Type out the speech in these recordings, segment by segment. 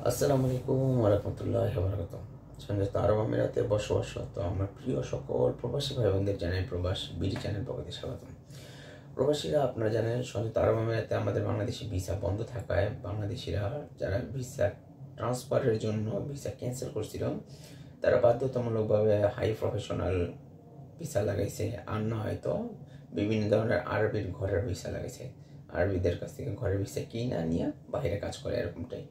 আসসালামু আলাইকুম ওয়া রাহমাতুল্লাহি ওয়া বারাকাতুহু। সংযুক্ত আরব আমিরাতে বসবাসরত আমার প্রিয় সকল প্রবাসী ভাই বোনদের জানাই প্রবাস বিডি চ্যানেল পক্ষ থেকে স্বাগতম। প্রবাসীরা আপনারা জানেন সংযুক্ত আরব আমিরাতে আমাদের বাংলাদেশি ভিসা বন্ধ থাকায় বাংলাদেশিরা যারা ভিসা ট্রান্সফারের জন্য ভিসা ক্যান্সেল করছিল তারা বাধ্যতামূলকভাবে হাই প্রফেশনাল ভিসা লাগাইছে, আর না হয়তো বিভিন্ন ধরনের আরবির ঘরের ভিসা লাগাইছে। আরবিদের কাছ থেকে ঘরের ভিসা কিনা নিয়ে বাইরে কাজ করে এরকমটাই।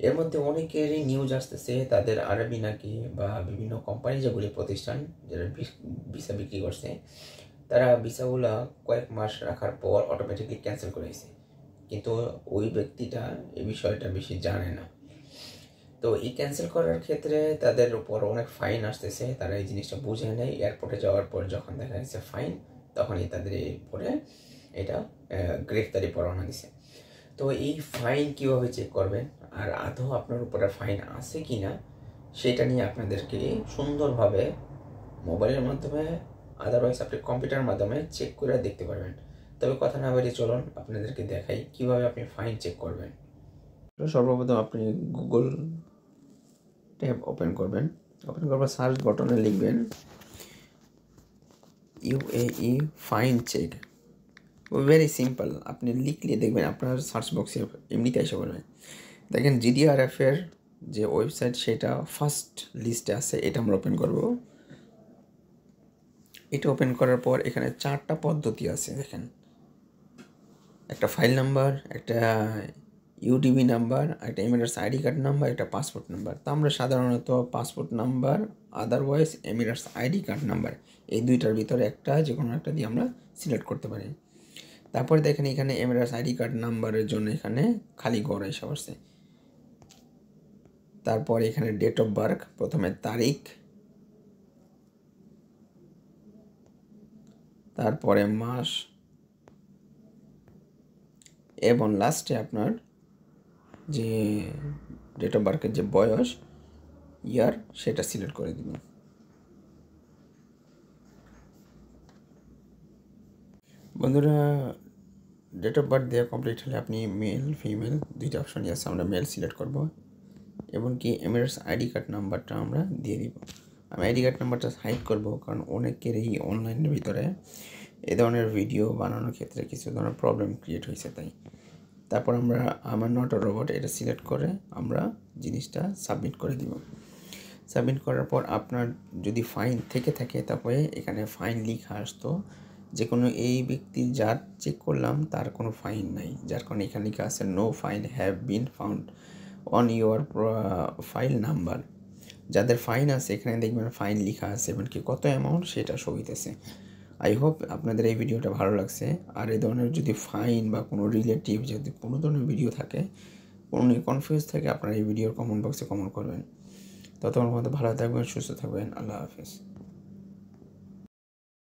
এর মধ্যে অনেকেরই নিউজ আসতেছে তাদের আরবি নাকি বা বিভিন্ন কোম্পানি যেগুলি প্রতিষ্ঠান যারা ভিসা বিক্রি করছে তারা ভিসাগুলা কয়েক মাস রাখার পর অটোমেটিকলি ক্যান্সেল করেছে, কিন্তু ওই ব্যক্তিটা এই বিষয়টা বেশি জানে না। তো এই ক্যান্সেল করার ক্ষেত্রে তাদের উপর অনেক ফাইন আসতেছে, তারা এই জিনিসটা বুঝে নেয়। এয়ারপোর্টে যাওয়ার পর যখন দেখা গেছে ফাইন, তখনই তাদের পরে এটা গ্রেফতারি পরোয়ানা দিছে। তো এই ফাইন কীভাবে চেক করবেন আর আদৌ আপনার উপরে ফাইন আছে কি না সেটা নিয়ে আপনাদেরকে সুন্দরভাবে মোবাইলের মাধ্যমে, আদারওয়াইজ আপনি কম্পিউটারের মাধ্যমে চেক করে দেখতে পারবেন। তবে কথা না বাড়িয়ে চলুন আপনাদেরকে দেখাই কিভাবে আপনি ফাইন চেক করবেন। সর্বপ্রথম আপনি গুগল ট্যাব ওপেন করবেন। ওপেন করার পর সার্চ বাটনে লিখবেন UAE fine check. Very simple, আপনি লিখলে দেখবেন আপনার সার্চ বক্সে এমনিতে এসে পড়বে। দেখেন GDRF এর যে ওয়েবসাইট সেটা ফার্স্ট লিস্টে আছে, এটা আমরা ওপেন করব। এটা ওপেন করার পর এখানে 4টা পদ্ধতি আছে। দেখেন, একটা ফাইল নাম্বার, একটা UDB নাম্বার, একটা এমিরেটস আইডি কার্ড নাম্বার, একটা পাসপোর্ট নাম্বার। তো আমরা সাধারণত passport number otherwise Emirates ID card number এই দুইটার ভিতরে একটা যে কোনো একটা দিয়ে আমরা সিলেক্ট করতে পারি। তারপরে দেখেন এখানে এমিরেটস আইডি কার্ড নাম্বারের জন্য এখানে খালি ঘর এসে পড়ছে। তারপর এখানে ডেট অফ বার্থ, প্রথমে তারিখ, তারপরে মাস এবং লাস্টে আপনার যে ডেট অফ বার্থের যে বয়স, ইয়ার, সেটা সিলেক্ট করে দিবেন। বন্ধুরা, ডেট অফ বার্থ দেওয়া কমপ্লিট হলে আপনি মেল ফিমেল দুইটা অপশনই আছে, আমরা মেল সিলেক্ট করব এবং কি এমিরেটস আইডি কার্ড নাম্বারটা আমরা দিয়ে দিব। আমি আইডি কার্ড নাম্বারটা হাইড করব কারণ অনেকেরই অনলাইনের ভিতরে এ ধরনের ভিডিও বানানোর ক্ষেত্রে কিছু ধরনের প্রবলেম ক্রিয়েট হয়েছে, তাই। তারপর আমরা আমার নট আ রোবট এটা সিলেক্ট করে আমরা জিনিসটা সাবমিট করে দিব। সাবমিট করার পর আপনার যদি ফাইন থেকে থাকে তারপরে এখানে ফাইন লিখা আসতো, যে কোনো এই ব্যক্তির যার চেক করলাম তার কোনো ফাইন নাই, যার কারণে এখানে লেখা আছে no fine have been found on your file number. যাদের ফাইন আছে এখানে দেখবেন ফাইন লেখা আছে এবং কি কত অ্যামাউন্ট সেটা শো হইতেছে। আই হোপ আপনাদের এই ভিডিওটা ভালো লাগছে। আর এই ধরনের যদি ফাইন বা কোনো রিলেটিভ যদি কোনো ধরনের ভিডিও থাকে, কোনো কনফিউজ থাকে, আপনারা এই ভিডিওর কমেন্ট বক্সে কমেন্ট করবেন। ততক্ষণ মধ্যে ভালো থাকবেন, সুস্থ থাকবেন। আল্লাহ হাফিজ।